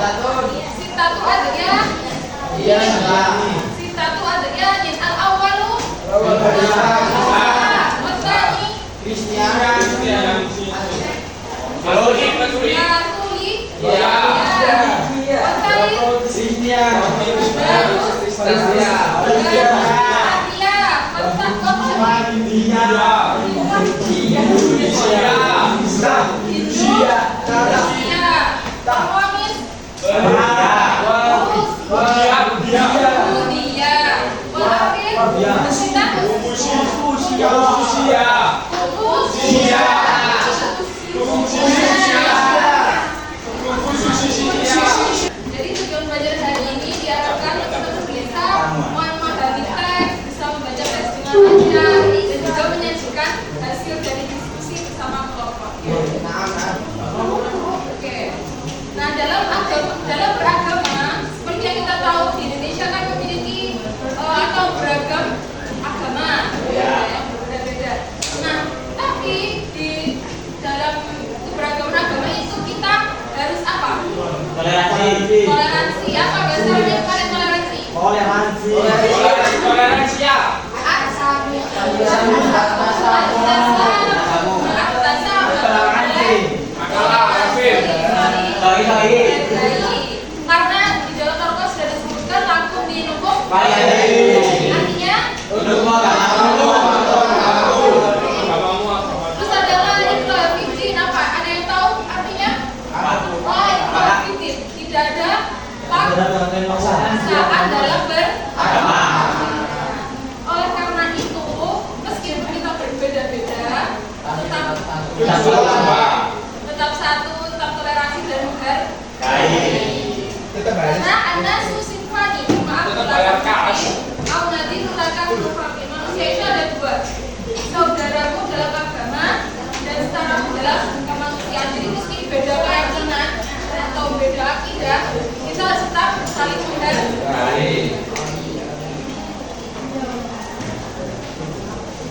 Sittatu adanya. Iya. Sittatu adanya yin al awalu. Wasani. Tuli. Iya. Jadi tujuan belajar hari ini diharapkan untuk terbiasa memahami teks, bisa membaca teks dengan lancar, dan juga menyajikan hasil dari diskusi bersama kelompok. Oke. Nah, dalam beragama, seperti yang kita tahu di Indonesia kan memiliki atau beragam agama, yang berbeda-beda. Nah, tapi di dalam keberagaman agama itu kita harus apa? Toleransi. Toleransi. Apa bahasa kalian toleransi? Toleransi ya. Karena di dalam Al-Quran sudah disebutkan lakum dinukum artinya terus ada lagi apa? Ada yang tahu artinya? Tidak ada paksaan dalam beragama. Oleh karena itu, meskipun kita berbeda-beda, tetap satu, tetap toleransi dan menghargai. Karena Anda susifani, maaf aku nanti mengatakan manusia itu ada dua, saudaramu dalam agama dan setaramu dalam kemanusiaan. Jadi meski beda keyakinan atau beda akidah, kita harus tetap saling menghargai.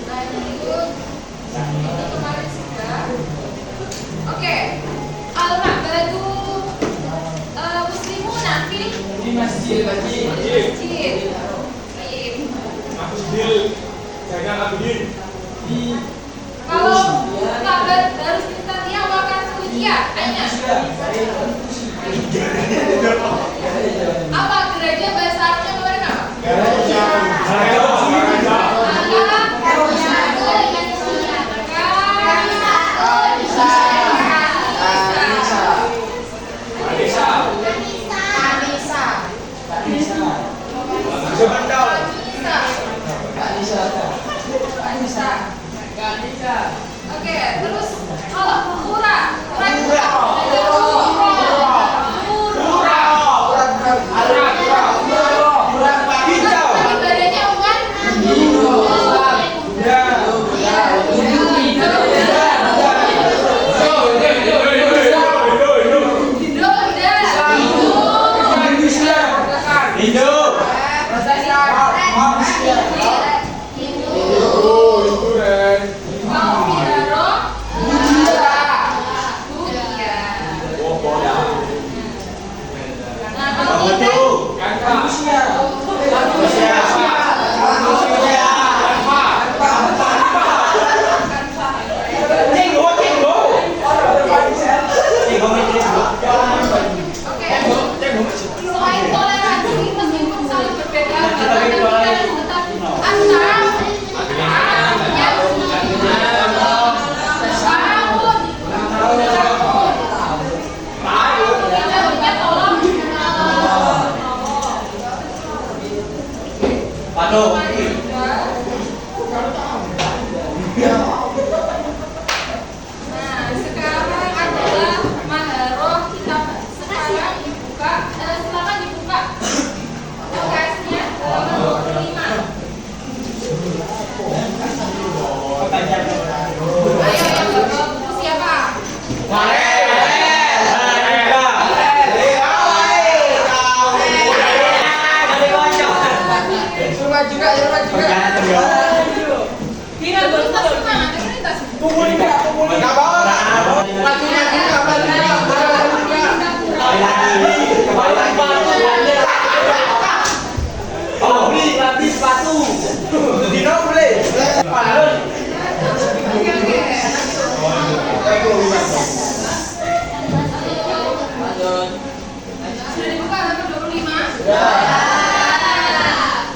Nah itu kemarin sudah. Oke, al-ma'badu muslimuna Di masjid. masjid. Kalau kabar harus kita dia makan kuliah, ayah. Apa gereja bahasa Arabnya kemarin apa? Oke, terus kalau murah. Ibadahnya uang. Selain toleransi, meskipun saling berbeda, tetap Nah, sekarang adalah maharoh kita sekarang dibuka, silakan dibuka UKS-nya halaman 25. Ayo yang bawa buku siapa? Oh, beli latih sepatu. Dino boleh. Palun. Sudah dibuka halaman 25?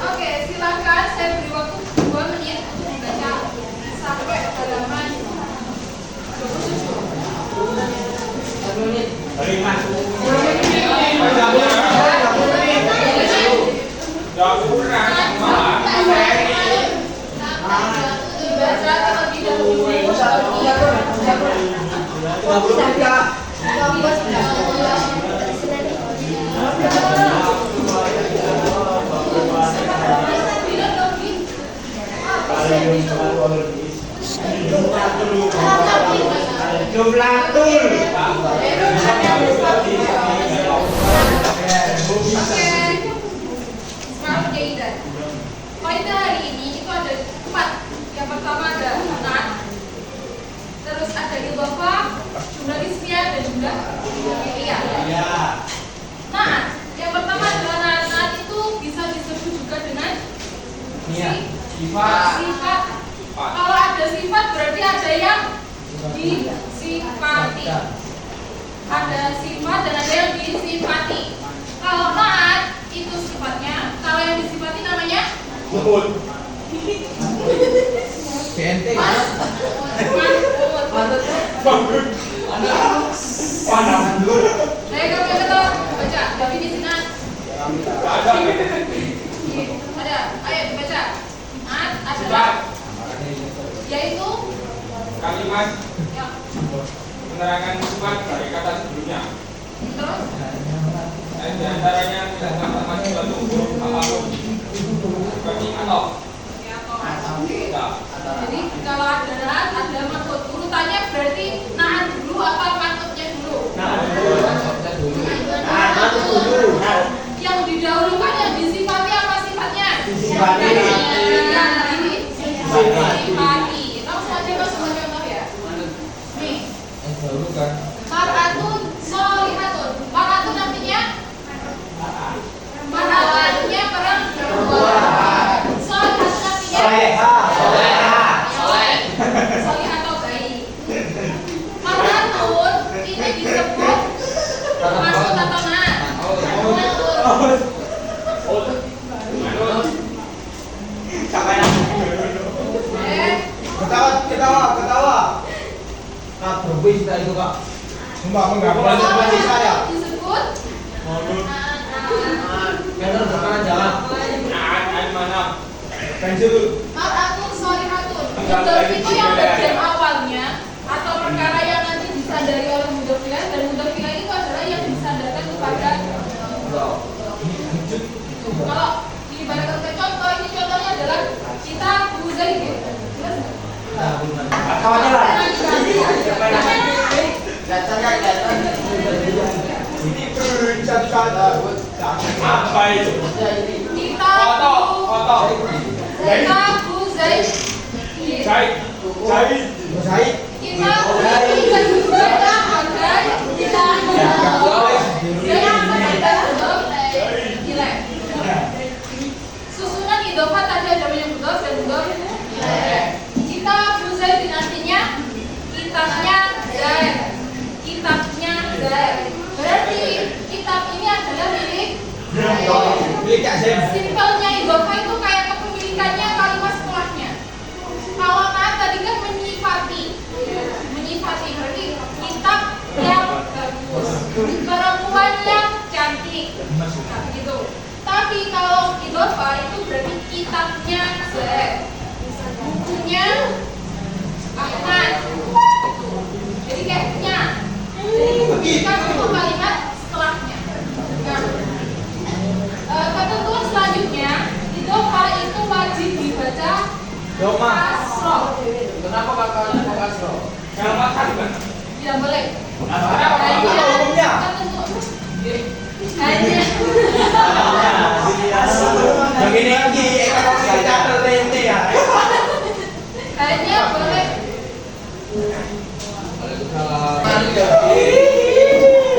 Oke, silakan saya beri waktu 2 menit untuk membaca sampai halaman 27. Terima. Dibaca terlebih dahulu. Jumlah tul. Sekarang Jaidan. Kaidah hari ini itu ada 4. Yang pertama ada nat, terus ada idhofah, jumlah ismiyah dan jumlah fi'liyah. Nat, yang pertama adalah nat itu bisa disebut juga dengan sifat. Kalau ada sifat berarti ada yang disifati. Ada sifat dan ada yang disifati. Kalau nat itu sifatnya, kalau yang disifati namanya Benteng. Kamu yang kata baca, tapi di sini ada, ayo dibaca. Nat adalah yaitu kalimat ya, menerangkan sifat dari kata sebelumnya. terus Dan di antaranya tidak terdapat suatu huruf apapun seperti atau. Ya. jadi kalau ada nat ada maksud urutannya berarti nahan dulu apa maksudnya dulu? Yang didahulukan yang disifati apa sifatnya? Disifati. Yang disifati. Kamu coba semua contoh ya. Nih, mar'atun sholihatun. Mar'atun artinya artinya perempuan. Sholihatun artinya soleh atau baik. Mar'atun ini disebut maksud atau nat? Ketawa. Nah, berbis itu kak. Cuma menggambar seperti saya. Disebut Bener sekarang jalan. Mana? Pensil. mar'atun sholihatun. Mudhof itu yang bagian awalnya atau perkara yang nanti disandari oleh mudhof ilaih, dan mudhof ilaih itu adalah yang disandarkan kepada. Kalau diibaratkan ke contoh, ini contohnya adalah kita Zaid. Jelas nggak? Kawannya lah. Ini bersatu-satu. Apa itu? Kita Foto. Zaid. Jahit. Zaid. Kita bisa dibaca agar kita susunan idhofah tadi ada banyak mudhof dan mudhof ilaih. Kita Zaid artinya kitabnya Zaid. Berarti kitab ini adalah milik Milik Cak Zem. simpelnya idhofah itu kayak kepemilikannya kalimat setelahnya. Kalau nat tadi kan menyifati berarti kitab yang bagus, perempuan yang cantik, nah, begitu. Tapi kalau idhofah itu berarti kitabnya Zaid, bukunya Ahmad, gitu. Jadi kayaknya, jadi kepemilikan untuk kalimat setelahnya. Nah, ketentuan selanjutnya idhofah itu wajib dibaca Doma. kasroh. Kenapa kakaknya kok kasro? Kalau makan kan? Tidak boleh. Apa hukumnya? Hanya Yang ini lagi, kalau kita terlente ya. hanya boleh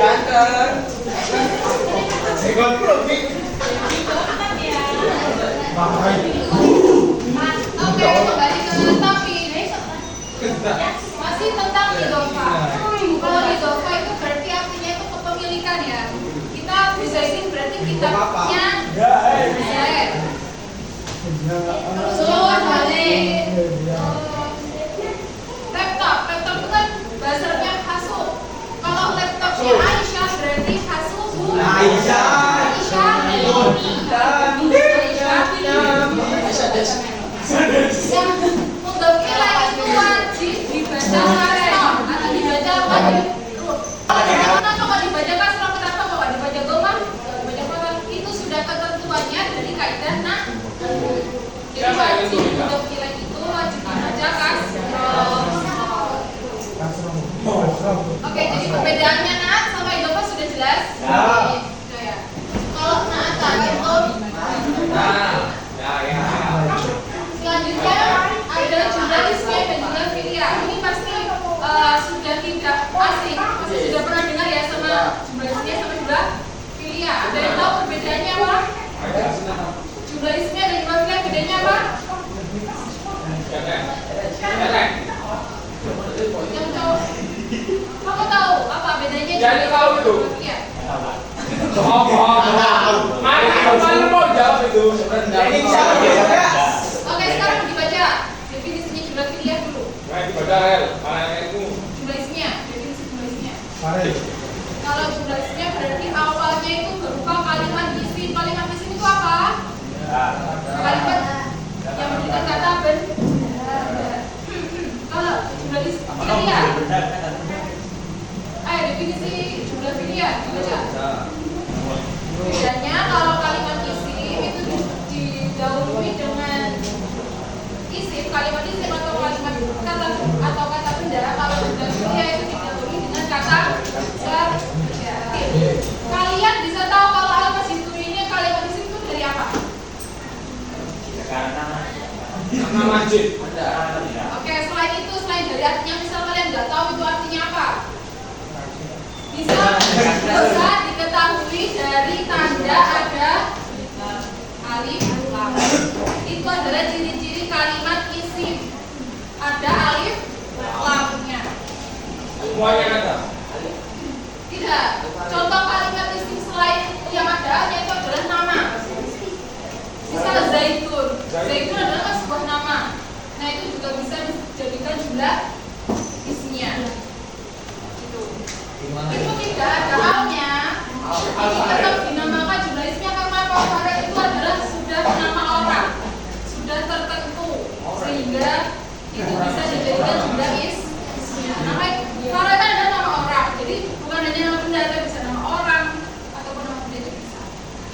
Ganteng. kitabnya Z. Terus balik. Laptop itu kan bahasanya kasut. Kalau laptopnya Aisyah berarti kasut Aisyah. Yang mudhofirah itu wajib dibaca kasroh atau dibaca apa? Kenapa kalau dibaca kasroh? Kenapa kalau dibaca dhammah? Dibaca fathah itu sudah ketentuannya dari kaidah nah. Jadi wajib mudhofirah itu wajib dibaca kasroh. Oke, jadi perbedaannya nah sama idhofah sudah jelas? Ya. Kalau nah tadi itu selanjutnya ada jumlah ismiyah dan jumlah fi'liyah. Ini pasti sudah tidak asing, pasti sudah pernah dengar ya sama jumlah ismiyah sama jumlah fi'liyah. Ada yang tahu perbedaannya apa? Jumlah ismiyah dan jumlah fi'liyah bedanya apa? Yang tahu? Kamu tahu apa bedanya jumlah ismiyah dan jumlah fi'liyah? Mana mau jawab itu? Ini siapa ya? Oke, sekarang dibaca definisinya jumlah fi'liyah dulu. Dibaca Rel, mana itu? Jumlah ismiyah, definisi jumlah ismiyah. Mari. Kalau jumlah ismiyah berarti awalnya itu berupa kalimat isim. Kalimat isim itu apa? Kalimat yang memberikan kata benda. Kalau jumlah fi'liyah, ayo definisi jumlah fi'liyah dibaca. Bedanya kalau kalimat isim itu didahului dengan isim, kalimat isim atau kalimat kata atau kata benda. Kalau jumlah fi'liyah itu didahului dengan kata benda. Kalian bisa tahu kalau al-masjidu ini kalimat isim itu dari apa? Nama masjid. Oke, selain itu, selain dari artinya, misal kalian nggak tahu itu artinya apa, bisa diketahui dari tanda ada alif lam. Itu adalah ciri-ciri kalimat isim. Ada alif lamnya. Semuanya ada. Tidak. Contoh kalimat isim selain yang ada yaitu adalah nama. Misal zaitun. Zaitun adalah sebuah nama. Nah itu juga bisa dijadikan jumlah isimnya. Itu tidak ada halnya. Ini tetap dinamakan jumlah isimnya karena apa? Karena itu adalah sudah nama orang, sudah tertentu, sehingga itu bisa dijadikan jumlah isimnya. Karena kan ada nama orang, jadi bukan hanya nama benda, tapi bisa nama orang ataupun nama benda itu bisa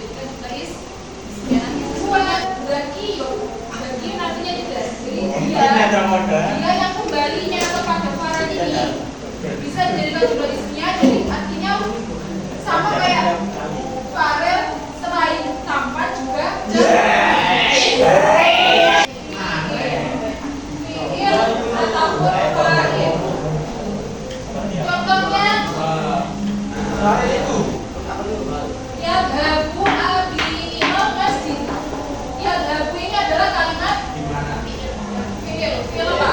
dijadikan jumlah isimnya. Buat bakiyun artinya tidak. Jadi dia yang kembalinya kepada farad ini bisa dijadikan jumlah isimnya. Jadi artinya sama kayak farel selain tampan juga fi'il ataupun fa'il. Contohnya yadhabu abi ilal masjid. Yadhabu ini adalah kalimat fi'il apa?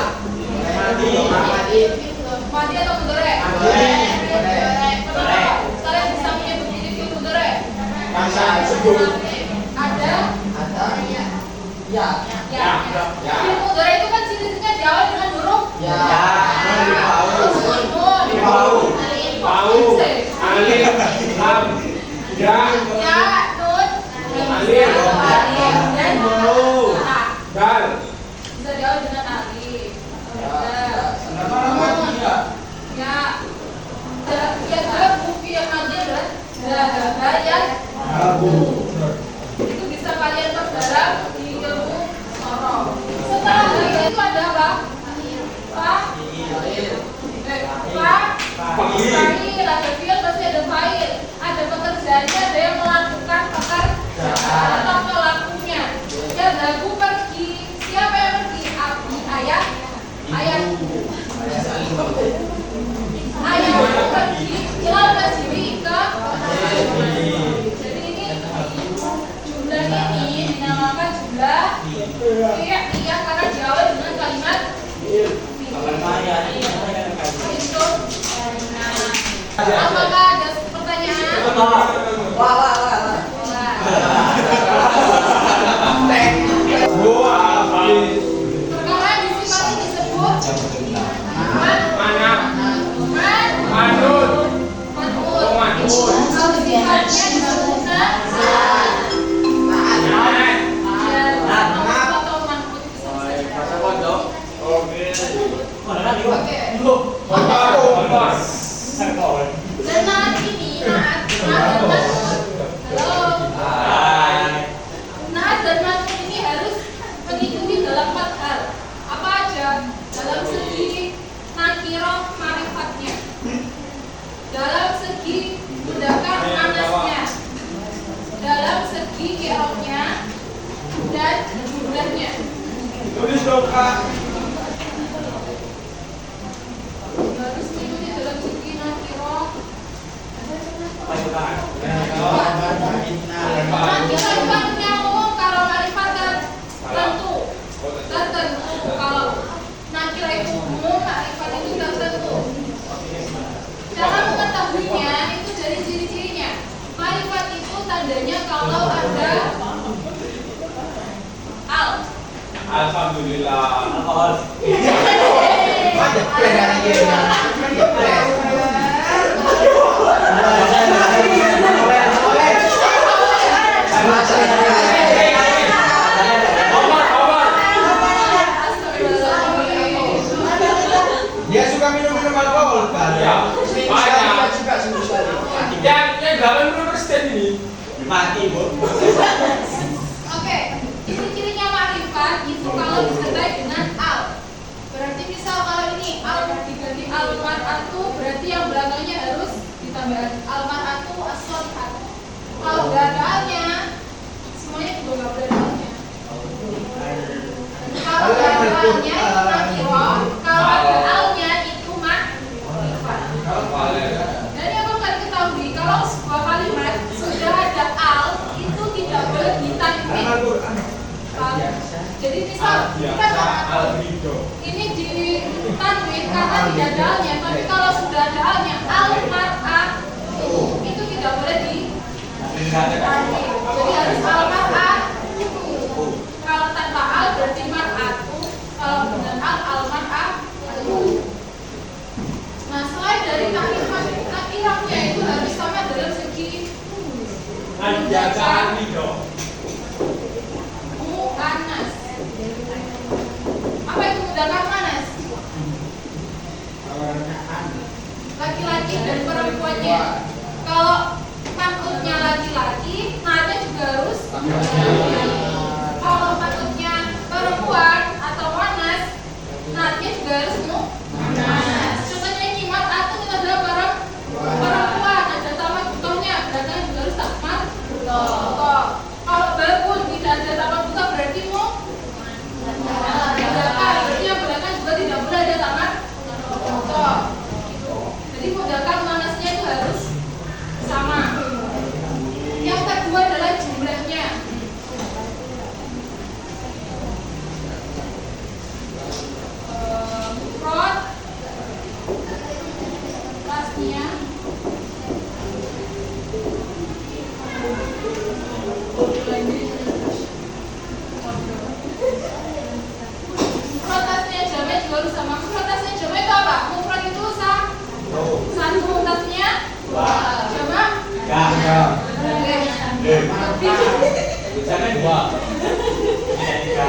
Madi atau mudhari'? Kalian bisa menyebut ini fi'il mudhari'? Ada ya. Fi'il mudhari' itu kan ciri-cirinya diawali dengan huruf ya. Alif, lam, ya, nun, alif, dan dal. bisa diawali dengan alif. Ya. Ya dahabu fi'il madhi adalah dahaba ya. Itu bisa kalian perdalam di ilmu sorof. Setelah itu ada apa? Fa'il, ada fi'il pasti ada fa'il. Ada pekerjaannya, ada yang melakukan pekerjaan atau pelakunya. Ya dahabu pergi. Siapa yang pergi? Abi, ayah. Ayah pergi ilal masjid ke masjid. Jadi ini jumlah ini dinamakan jumlah fi'liyah karena diawali dengan kalimat itu. Apakah ada pertanyaan? bagi kiroknya dan jumlahnya. Tulis dong Kak. Harus mengikuti dalam segi nakirah. Nakirah kan yang umum kalau marifat tertentu. Kalau nakirah itu umum, marifat itu tertentu. Cara mengetahuinya itu dari ciri-cirinya. Marifat itu tandanya kalau ada al. Alhamdulillah. Ada plan lagi ya. Ada plan. Dia suka minum alkohol kan? Ya, banyak. Suka sekali. Yang 80% ini Mati, Bu. Oke, ciri-cirinya marifat itu kalau disertai dengan al. Berarti misal kalau ini al diganti al mar'atu, berarti yang belakangnya harus ditambah al mar'atu as-solihah. Kalau nggak ada alnya, semuanya juga nggak boleh ada alnya. Kalau nggak ada alnya itu nakirah, kalau ada alnya itu marifat. Dan yang perlu kalian ketahui, kalau sebuah kalimat sudah ada al, itu tidak boleh ditanwin. Jadi misal kita ini ditanwin karena tidak ada alnya, tapi kalau sudah ada alnya, al mar'atu itu tidak boleh ditanwin. Jadi harus al mar'atu. Kalau tanpa al berarti mar'atu, kalau dengan al mar'atu. Nah, selain dari nakirahnya itu harus sama dalam segi mu'annas. Apa itu mudzakkar mu'annas? Laki-laki dan perempuannya. Kalau maksudnya laki-laki, nadanya juga harus kalau maksudnya perempuan atau mu'annas, nadanya juga harus mu'annas. Contohnya ini mar'atu itu adalah perempuan, ada tamak butohnya, belakangnya juga harus tamak butoh. Kalau babun tidak ada tamak butoh berarti mudzakkar, berarti yang belakang juga tidak boleh ada tamak butoh. Jadi mudzakkar muannasnya itu harus sama. Yang kedua adalah jumlahnya. Mufrad, tasnya, mufrad tasnya jamak juga harus sama. Mufrad tasnya jamak itu apa? Mufrad itu satu, tasnya jamak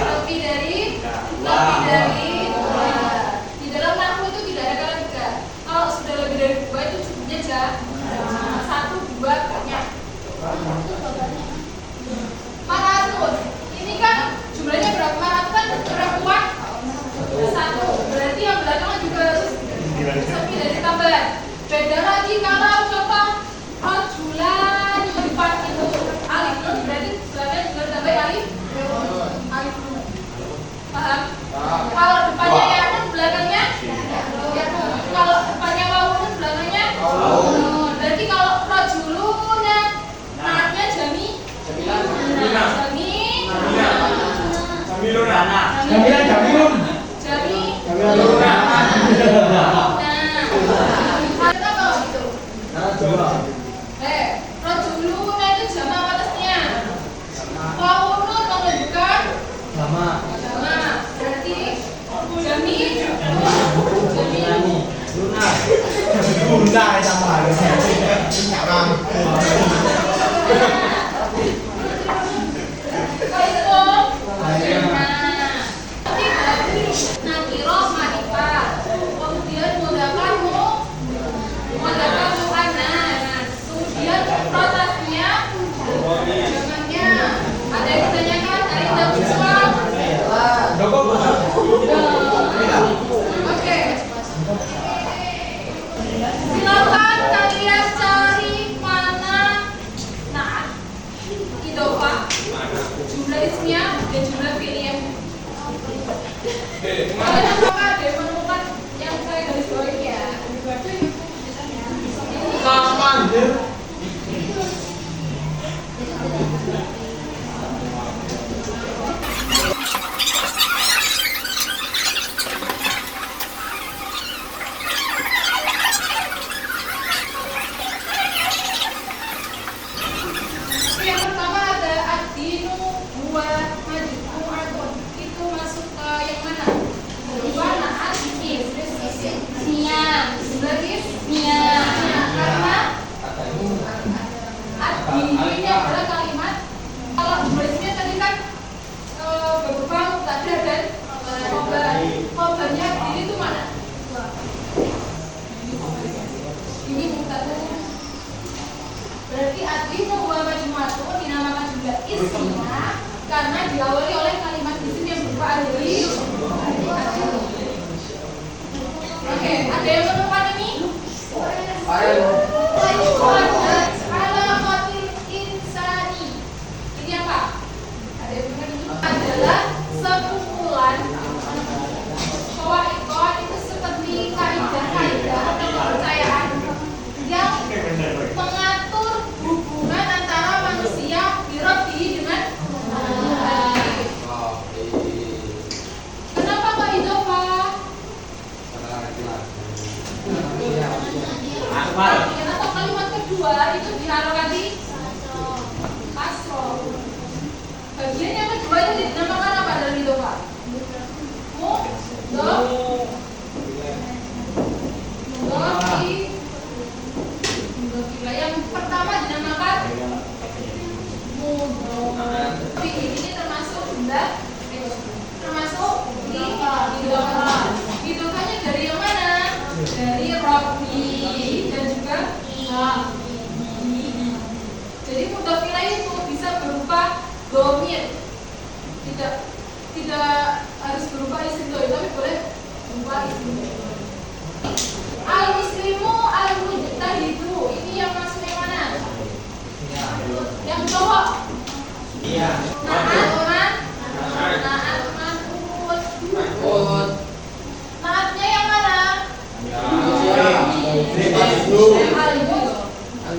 lebih dari dua. Di dalam nahwu itu tidak ada kata tiga. Kalau sudah lebih dari dua itu sebutnya jamak. Satu, dua, banyak. Maratun. Ini kan jumlahnya berapa? Maratun kan perempuan satu. Berarti yang belakangnya juga harus lebih dari tambahan. Beda lagi kalau contoh rajulan empat itu alif nun, berarti belakangnya juga tambah alif nun. Paham? Kalau depannya ya nun, belakangnya ya nun. Kalau depannya wawu nun, belakangnya nun. Berarti kalau rajuluna naatnya rajuluna itu jamak apa atasnya? Wawu nun menunjukkan jamak. Berarti jami Luna sama sekarang. nakirah ma'rifat, kemudian mudzakkar muannas, kemudian protasnya jamaknya. Ada yang ditanyakan? Ada yang jawab jawab? Oke. Silakan kalian cari mana naat. Kalian apakah ada yang menemukan yang saya garis bawahi ya? Kamandir. Yang pertama ada adinu buah majiku atun. Itu masuk ke yang mana? Dua naat isim. Nia. Berarti nia. Karena adi ini adalah kalimat. Kalau tulisnya tadi kan berupa mubtada dan khobar. Khobarnya adi itu mana? Ini mubtada. Berarti adinu wa majmu'atun dinamakan juga ismnya karena diawali oleh kalimat isim yang berupa adri. Oke, ada yang menemukan ini? Ayo. Alamatil insani. Ini apa? Ada yang menemukan ini? Adalah sekumpulan qawaid itu seperti kaidah-kaidah atau kepercayaan yang mengatur hubungan antara manusia birabbihi dengan Tuhan. Kenapa kok itu Pak? Atau kalimat kedua itu diharokati kasroh. Bagian yang kedua itu dinamakan apa dalam itu Pak? Yang pertama dinamakan mudhofi. Ini termasuk jumlah termasuk hidupnya dari yang mana? Dari Rabbi dan juga jadi mudhofi itu bisa berupa dhamir. Tidak harus berupa isim doi, tapi boleh berupa isim doi. Al-muslimu al-mujtahidu. Ini yang masuk yang mana? Yang cowok. Iya. Naat man'ut. Naatnya yang mana?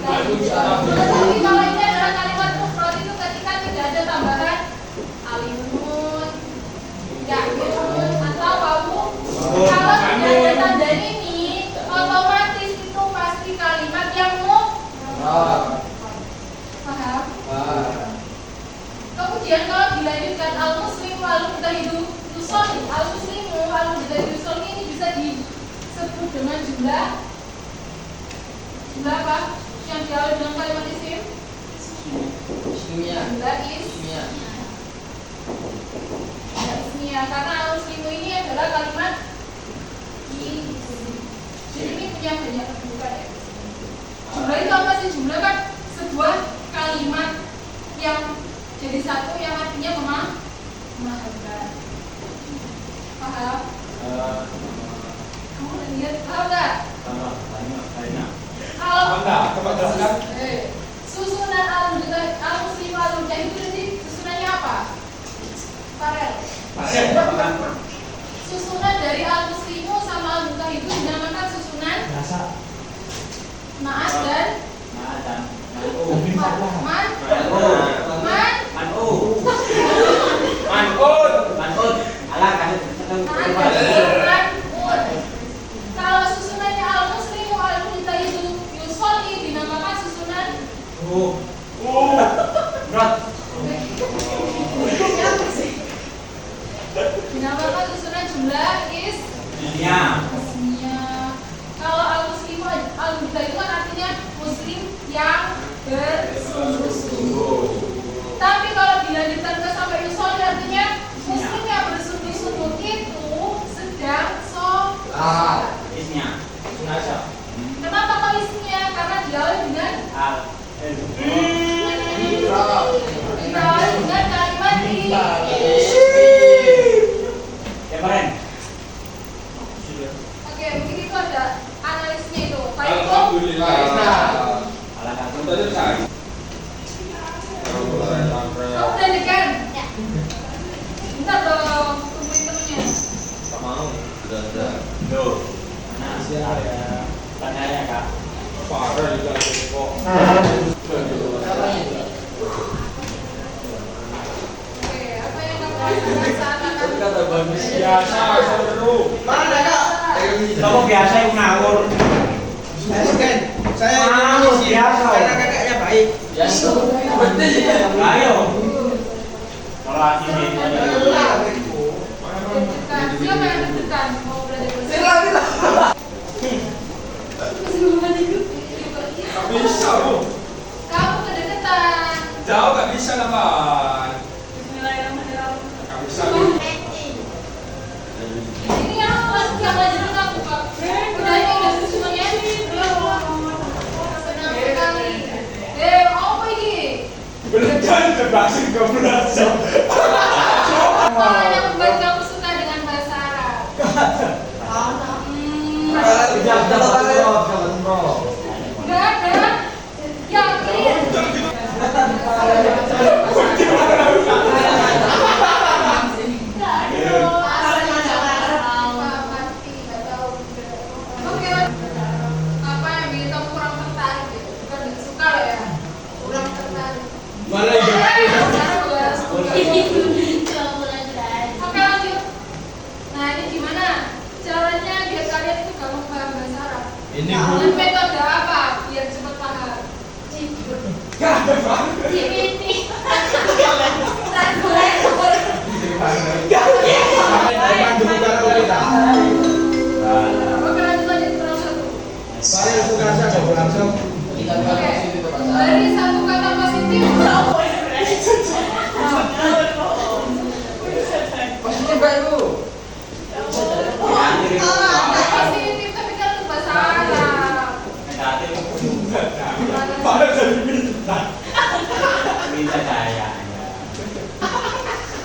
Tapi kalau ini adalah kalimat mufrad itu ketika tidak ada tambahan alimun, yakin atau wawu. Kalau tidak ada tanda ini, otomatis itu pasti kalimat yang mufrad. Paham? Kemudian kalau dilanjutkan al-muslimu al-mujtahidu yusolli, al-muslimu al-mujtahidu yusolli ini bisa disebut dengan jumlah apa? Yang diawali dengan kalimat isim? Jumlah ismiyah. Karena al-muslimu ini adalah kalimat isim. Jadi ini punya banyak kedudukan ya. Jumlah itu apa sih? Jumlah kan sebuah kalimat yang jadi satu yang artinya memahamkan. Paham? Kamu lihat tahu nggak? Kalau susunan al-muslim al-mujahid itu nanti susunannya apa? Parel. Susunan dari al-muslimu sama al-mujahid itu dinamakan susunan ma'ad dan kalau susunannya al-muslimu al-mujtahidu yusolli dinamakan susunan dinamakan susunan jumlah ismiyah. Kalau al-muslimu al-mujtahidu kan artinya muslim yang bersungguh Tuh. Nah, tanyanya kak. Parah juga kok. Oke, apa yang kamu rasakan saat akan Kata bagus. Biasa, seru. Mana kak? Kamu biasa yang ngawur. Saya Ngawur ini biasa. karena kakaknya baik. Ayo. Kalau ini deg-degan? Siapa yang deg-degan mau belajar bahasa Gak bisa loh. Kamu kedeketan. Jauh gak bisa nampak. Bismillahirrahmanirrahim. Gak bisa loh. Ini yang ngajarin aku kak. Udah ini udah semuanya. Senang sekali. Apa ini? Belajar terbahasa gak belajar. Apa yang membuat kamu suka dengan bahasa Arab? Gak ada. Yakin. Pasti nggak tahu. Oke. Apa yang bikin kamu kurang tertarik? Bukan nggak suka loh ya. Kurang tertarik. Mana itu? Sekarang udah Oke lanjut. Nah ini gimana caranya biar kalian itu gampang paham bahasa Arab? Ini Dengan metode apa biar cepat paham? Oke lanjut kurang satu. Paling suka saya nggak langsung. Oke dari satu kata positif. Positif tapi kan itu bahasa Arab. Parah dari minta. Minta saya.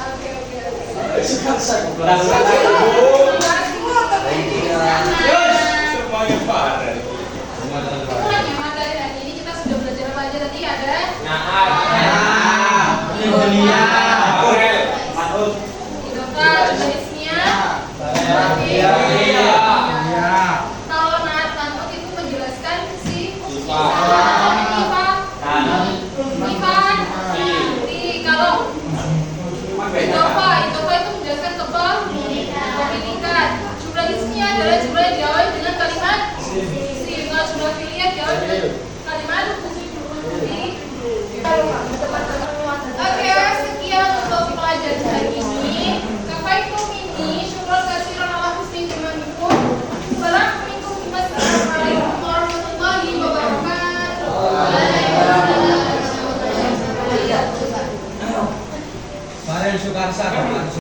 Oke. Kurang Semuanya parah. Yang materi hari ini kita sudah belajar apa aja tadi ada? Idokat, jenisnya. Kalau naat mantuk itu menjelaskan si sifat. Kalau idofa itu menjelaskan kepemilikan. Jumlah isinya adalah jumlah yang diawali dengan kalimat si. Kalau jumlah pilihan diawali dengan kalimat Oke, sekian untuk pelajaran hari ini. Sampai ketemu ini, syukur kasih